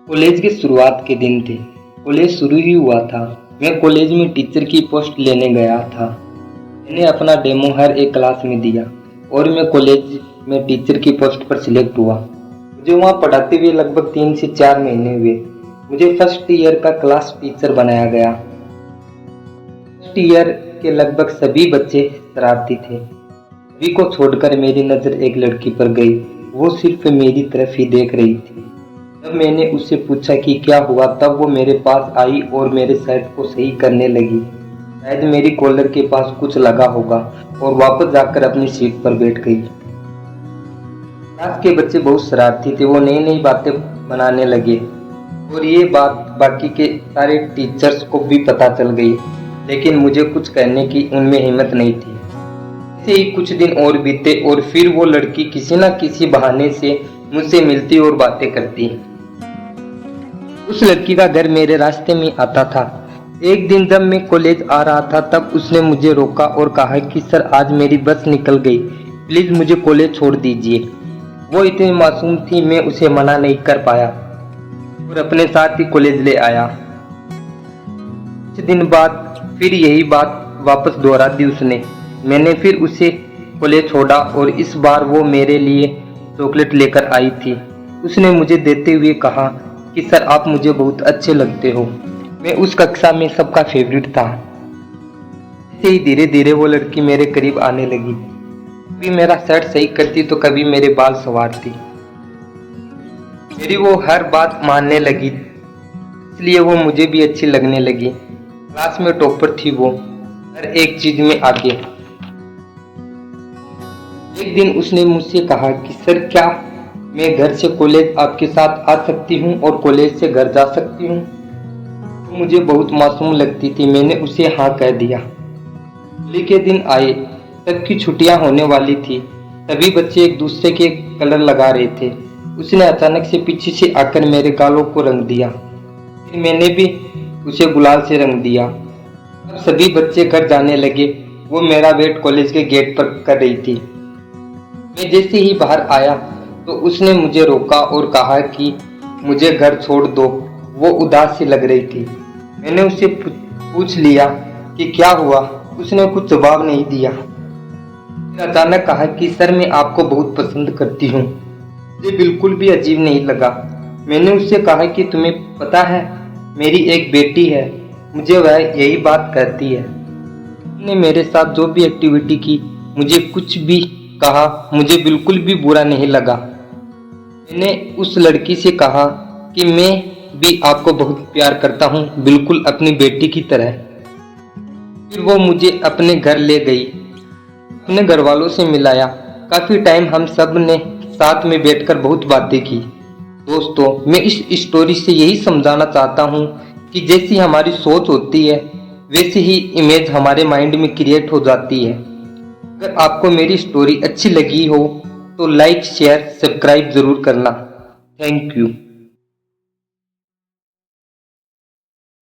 College के शुरुआत के दिन थे। कॉलेज शुरू ही हुआ था। मैं कॉलेज में टीचर की पोस्ट लेने गया था। मैंने अपना डेमो हर एक क्लास में दिया और मैं कॉलेज में टीचर की पोस्ट पर सिलेक्ट हुआ। मुझे वहाँ पढ़ाते हुए लगभग 3 से 4 महीने हुए। मुझे फर्स्ट ईयर का क्लास टीचर बनाया गया। फर्स्ट ईयर के लगभग सभी बच्चे शरारती थे। सभी को छोड़कर मेरी नज़र एक लड़की पर गई। वो सिर्फ मेरी तरफ ही देख रही थी। जब मैंने उससे पूछा कि क्या हुआ, तब वो मेरे पास आई और मेरे शर्ट को सही करने लगी। शायद मेरी कॉलर के पास कुछ लगा होगा और वापस जाकर अपनी सीट पर बैठ गई। क्लास के बच्चे बहुत शरारती थे। वो नई नई बातें बनाने लगे और ये बात बाकी के सारे टीचर्स को भी पता चल गई, लेकिन मुझे कुछ कहने की उनमें हिम्मत नहीं थी। ऐसे ही कुछ दिन और बीते और फिर वो लड़की किसी न किसी बहाने से मुझसे मिलती और बातें करती। उस लड़की का घर मेरे रास्ते में आता था। एक दिन जब मैं कॉलेज आ रहा था, तब उसने मुझे रोका और कहा कि सर, आज मेरी बस निकल गई, प्लीज़ मुझे कॉलेज छोड़ दीजिए। वो इतनी मासूम थी, मैं उसे मना नहीं कर पाया और अपने साथ ही कॉलेज ले आया। कुछ दिन बाद फिर यही बात वापस दोहरा दी उसने। मैंने फिर उसे कॉलेज छोड़ा और इस बार वो मेरे लिए चॉकलेट लेकर आई थी। उसने मुझे देते हुए कहा कि सर, आप मुझे बहुत अच्छे लगते हो। मैं उस कक्षा में सबका फेवरेट था। ऐसे ही धीरे धीरे वो लड़की मेरे करीब आने लगी। कभी मेरा शर्ट सही करती तो कभी मेरे बाल संवारती। मेरी वो हर बात मानने लगी, इसलिए वो मुझे भी अच्छी लगने लगी। क्लास में टॉपर थी वो, हर एक चीज में आगे। एक दिन उसने मुझसे कहा कि सर, क्या मैं घर से कॉलेज आपके साथ आ सकती हूँ और कॉलेज से घर जा सकती हूँ? तो मुझे बहुत मासूम लगती थी। मैंने उसे हाँ कह दिया। होली के दिन आए, सबकी छुट्टियां होने वाली थी। सभी बच्चे एक दूसरे के कलर लगा रहे थे। उसने अचानक से पीछे से आकर मेरे गालों को रंग दिया। फिर मैंने भी उसे गुलाल से रंग दिया। अब सभी बच्चे घर जाने लगे। वो मेरा वेट कॉलेज के गेट पर कर रही थी। मैं जैसे ही बाहर आया तो उसने मुझे रोका और कहा कि मुझे घर छोड़ दो। वो उदास सी लग रही थी। मैंने उससे पूछ लिया कि क्या हुआ। उसने कुछ जवाब नहीं दिया। फिर अचानक कहा कि सर, मैं आपको बहुत पसंद करती हूँ। मुझे बिल्कुल भी अजीब नहीं लगा। मैंने उससे कहा कि तुम्हें पता है, मेरी एक बेटी है। मुझे वह यही बात कहती है। उसने मेरे साथ जो भी एक्टिविटी की, मुझे कुछ भी कहा, मुझे बिल्कुल भी बुरा नहीं लगा। मैंने उस लड़की से कहा कि मैं भी आपको बहुत प्यार करता हूँ, बिल्कुल अपनी बेटी की तरह। फिर वो मुझे अपने घर ले गई, अपने घर वालों से मिलाया। काफ़ी टाइम हम सब ने साथ में बैठकर बहुत बातें की। दोस्तों, मैं इस स्टोरी से यही समझाना चाहता हूँ कि जैसी हमारी सोच होती है, वैसे ही इमेज हमारे माइंड में क्रिएट हो जाती है। अगर आपको मेरी स्टोरी अच्छी लगी हो तो लाइक, शेयर, सब्सक्राइब ज़रूर करना। Thank you.